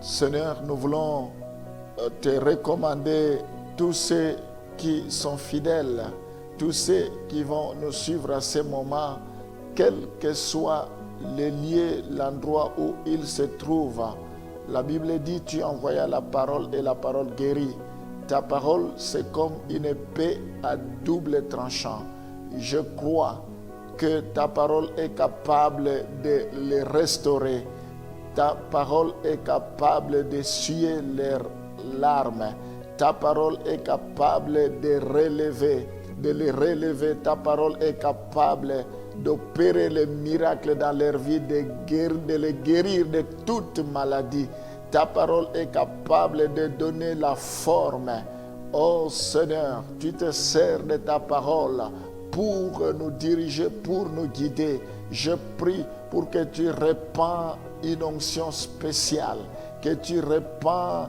Seigneur, nous voulons te recommander tous ceux qui sont fidèles, tous ceux qui vont nous suivre à ce moment, quel que soit le lieu, l'endroit où ils se trouvent. La Bible dit, tu envoyas la parole et la parole guérit. Ta parole, c'est comme une épée à double tranchant. Je crois que ta parole est capable de les restaurer. Ta parole est capable d'essuyer leurs larmes. Ta parole est capable de les relever. Ta parole est capable d'opérer les miracles dans leur vie, de les guérir de toute maladie. Ta parole est capable de donner la forme. Oh Seigneur, tu te sers de ta parole pour nous diriger, pour nous guider. Je prie pour que tu répands une onction spéciale, que tu répands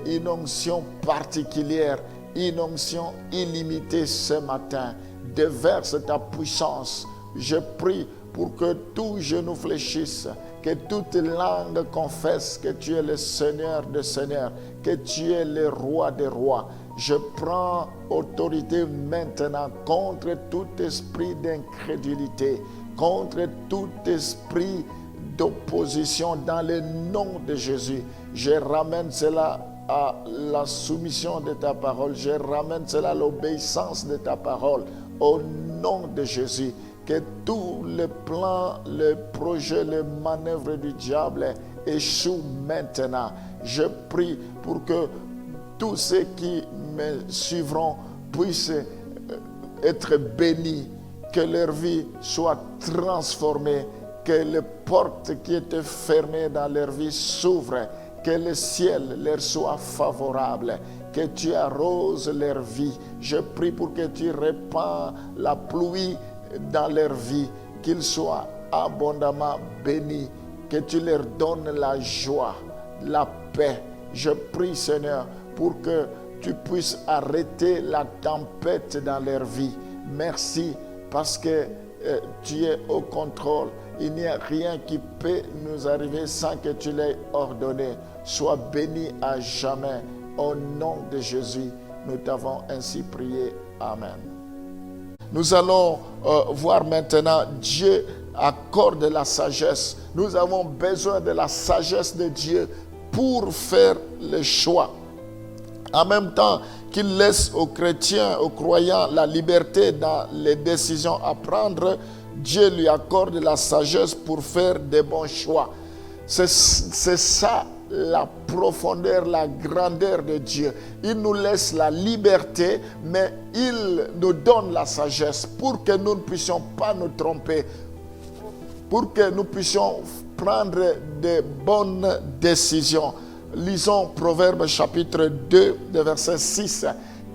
une onction particulière, une onction illimitée ce matin. Déverse ta puissance. Je prie pour que tout genou fléchisse, que toute langue confesse que tu es le Seigneur des Seigneurs, que tu es le Roi des Rois. Je prends autorité maintenant contre tout esprit d'incrédulité, contre tout esprit d'opposition dans le nom de Jésus. Je ramène cela à la soumission de ta parole. Je ramène cela à l'obéissance de ta parole. Au nom de Jésus, que tous les plans, les projets, les manœuvres du diable échouent maintenant. Je prie pour que tous ceux qui me suivront puissent être bénis, que leur vie soit transformée, que les portes qui étaient fermées dans leur vie s'ouvrent, que le ciel leur soit favorable, que tu arroses leur vie. Je prie pour que tu répands la pluie dans leur vie, qu'ils soient abondamment bénis, que tu leur donnes la joie, la paix. Je prie, Seigneur, pour que tu puisses arrêter la tempête dans leur vie. Merci parce que tu es au contrôle. Il n'y a rien qui peut nous arriver sans que tu l'aies ordonné. Sois béni à jamais. Au nom de Jésus, nous t'avons ainsi prié. Amen. Nous allons voir maintenant, Dieu accorde la sagesse. Nous avons besoin de la sagesse de Dieu pour faire le choix. En même temps qu'il laisse aux chrétiens, aux croyants, la liberté dans les décisions à prendre, Dieu lui accorde la sagesse pour faire des bons choix. C'est ça la profondeur, la grandeur de Dieu. Il nous laisse la liberté, mais il nous donne la sagesse pour que nous ne puissions pas nous tromper, pour que nous puissions prendre de bonnes décisions. Lisons Proverbes chapitre 2, verset 6.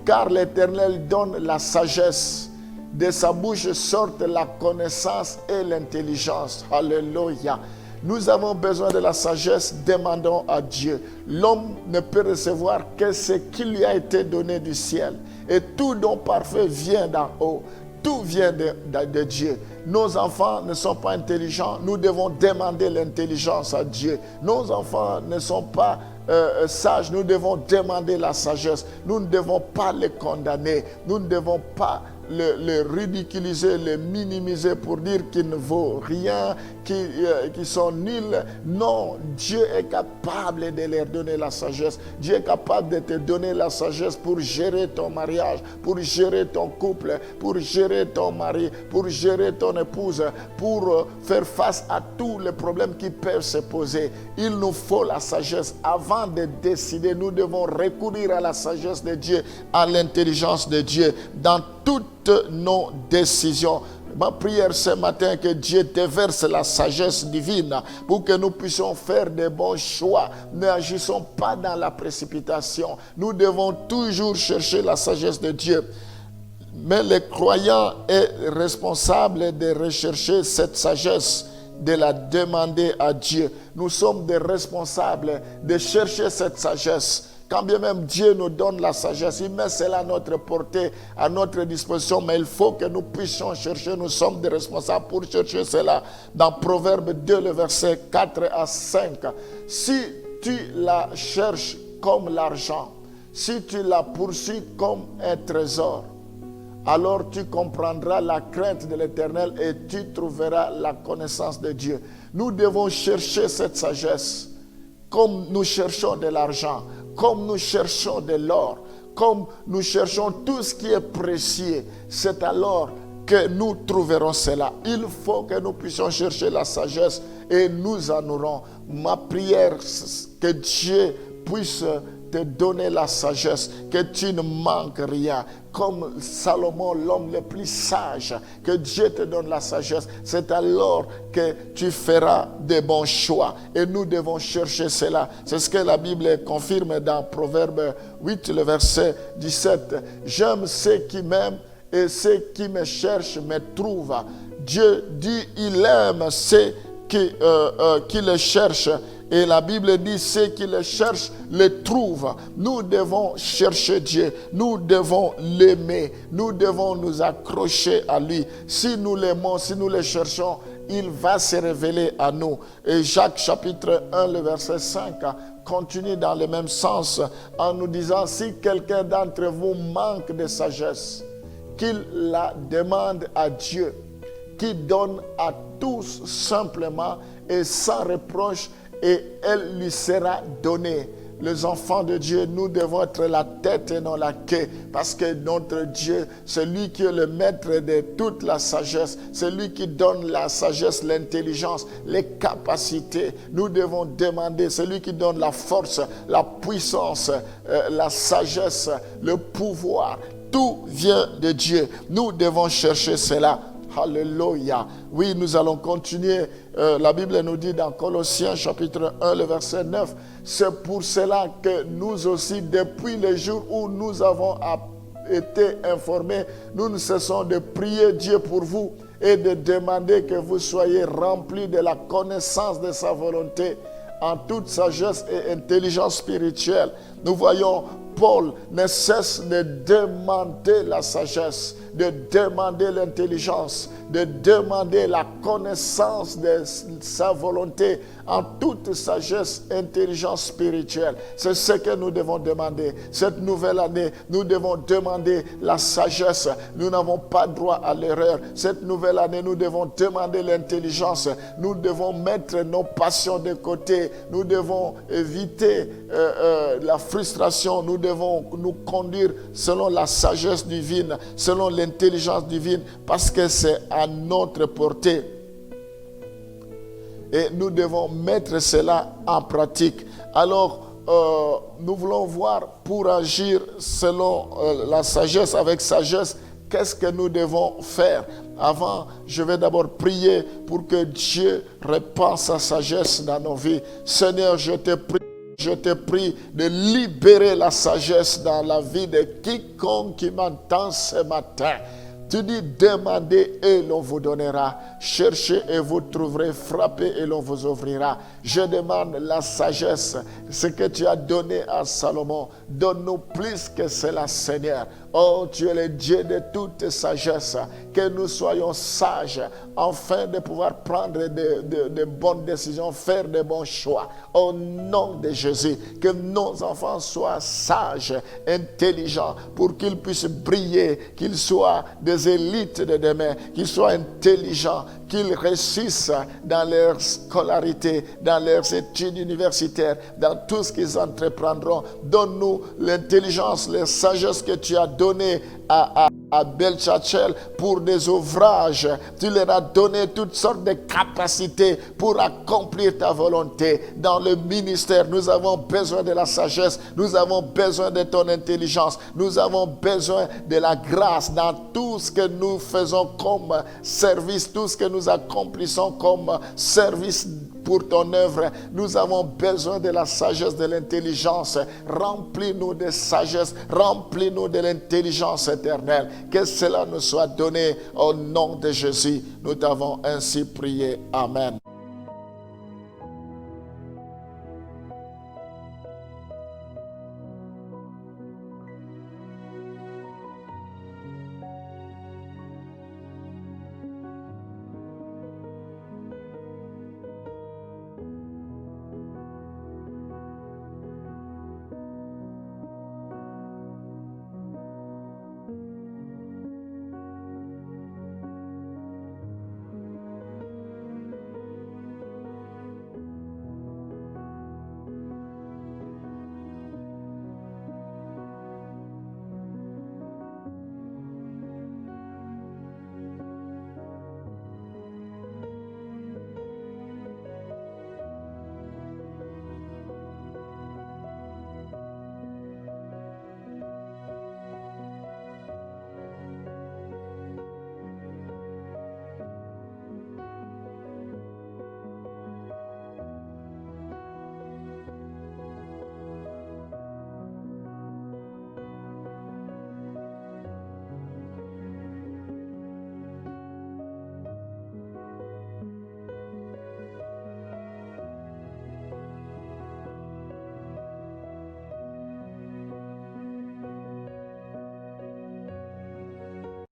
Car l'Éternel donne la sagesse. De sa bouche sortent la connaissance et l'intelligence. Alléluia. Nous avons besoin de la sagesse, demandons à Dieu. L'homme ne peut recevoir que ce qui lui a été donné du ciel. Et tout don parfait vient d'en haut. Tout vient de Dieu. Nos enfants ne sont pas intelligents. Nous devons demander l'intelligence à Dieu. Nos enfants ne sont pas sages. Nous devons demander la sagesse. Nous ne devons pas les condamner. Nous ne devons pas le ridiculiser, le minimiser pour dire qu'il ne vaut rien, qu'ils sont nuls. Non, Dieu est capable de leur donner la sagesse. Dieu est capable de te donner la sagesse pour gérer ton mariage, pour gérer ton couple, pour gérer ton mari, pour gérer ton épouse, pour faire face à tous les problèmes qui peuvent se poser. Il nous faut la sagesse. Avant de décider, nous devons recourir à la sagesse de Dieu, à l'intelligence de Dieu, dans toutes nos décisions. Ma prière ce matin, que Dieu déverse la sagesse divine pour que nous puissions faire de bons choix. N'agissons pas dans la précipitation. Nous devons toujours chercher la sagesse de Dieu. Mais le croyant est responsable de rechercher cette sagesse, de la demander à Dieu. Nous sommes des responsables de chercher cette sagesse. Quand bien même Dieu nous donne la sagesse, il met cela à notre portée, à notre disposition, mais il faut que nous puissions chercher, nous sommes des responsables pour chercher cela. Dans Proverbe 2, le verset 4 à 5. Si tu la cherches comme l'argent, si tu la poursuis comme un trésor, alors tu comprendras la crainte de l'Éternel et tu trouveras la connaissance de Dieu. Nous devons chercher cette sagesse comme nous cherchons de l'argent, comme nous cherchons de l'or, comme nous cherchons tout ce qui est précieux. C'est alors que nous trouverons cela. Il faut que nous puissions chercher la sagesse et nous en aurons. Ma prière, que Dieu puisse te donner la sagesse, que tu ne manques rien. Comme Salomon, l'homme le plus sage, que Dieu te donne la sagesse. C'est alors que tu feras de bons choix. Et nous devons chercher cela. C'est ce que la Bible confirme dans Proverbe 8, le verset 17. J'aime ceux qui m'aiment et ceux qui me cherchent me trouvent. Dieu dit, il aime ceux qui le cherchent. Et la Bible dit, ceux qui le cherchent, le trouvent. Nous devons chercher Dieu. Nous devons l'aimer. Nous devons nous accrocher à lui. Si nous l'aimons, si nous le cherchons, il va se révéler à nous. Et Jacques chapitre 1, le verset 5, continue dans le même sens en nous disant, si quelqu'un d'entre vous manque de sagesse, qu'il la demande à Dieu, qui donne à tous simplement et sans reproche, et elle lui sera donnée. Les enfants de Dieu, nous devons être la tête et non la queue, parce que notre Dieu, c'est lui qui est le maître de toute la sagesse, c'est lui qui donne la sagesse, l'intelligence, les capacités. Nous devons demander, c'est lui qui donne la force, la puissance, la sagesse, le pouvoir. Tout vient de Dieu. Nous devons chercher cela. Alléluia. Oui, nous allons continuer. La Bible nous dit dans Colossiens chapitre 1, le verset 9, c'est pour cela que nous aussi, depuis le jour où nous avons été informés, nous ne cessons de prier Dieu pour vous et de demander que vous soyez remplis de la connaissance de sa volonté en toute sagesse et intelligence spirituelle. Nous voyons Paul ne cesse de demander la sagesse, de demander l'intelligence, de demander la connaissance de sa volonté en toute sagesse, intelligence spirituelle. C'est ce que nous devons demander. Cette nouvelle année, nous devons demander la sagesse. Nous n'avons pas droit à l'erreur. Cette nouvelle année, nous devons demander l'intelligence. Nous devons mettre nos passions de côté. Nous devons éviter la frustration. Nous devons nous conduire selon la sagesse divine, selon l'intelligence divine, parce que c'est à notre portée. Et nous devons mettre cela en pratique. Alors, nous voulons voir, pour agir selon la sagesse, avec sagesse, qu'est-ce que nous devons faire. Avant, je vais d'abord prier pour que Dieu répande sa sagesse dans nos vies. Seigneur, je te prie de libérer la sagesse dans la vie de quiconque qui m'entend ce matin. Tu dis, demandez et l'on vous donnera. Cherchez et vous trouverez. Frappez et l'on vous ouvrira. Je demande la sagesse. Ce que tu as donné à Salomon, donne-nous plus que cela, Seigneur. Oh, tu es le Dieu de toute sagesse. Que nous soyons sages, afin de pouvoir prendre de bonnes décisions, faire de bons choix. Au nom de Jésus, que nos enfants soient sages, intelligents, pour qu'ils puissent briller, qu'ils soient des élites de demain, qu'ils soient intelligents, qu'ils réussissent dans leur scolarité, dans leurs études universitaires, dans tout ce qu'ils entreprendront. Donne-nous l'intelligence, la sagesse que tu as donnée à Belchachel pour des ouvrages. Tu leur as donné toutes sortes de capacités pour accomplir ta volonté. Dans le ministère, nous avons besoin de la sagesse, nous avons besoin de ton intelligence, nous avons besoin de la grâce dans tout ce que nous faisons comme service, tout ce que nous accomplissons comme service pour ton œuvre. Nous avons besoin de la sagesse, de l'intelligence. Remplis-nous de sagesse, remplis-nous de l'intelligence éternelle. Que cela nous soit donné au nom de Jésus. Nous t'avons ainsi prié. Amen.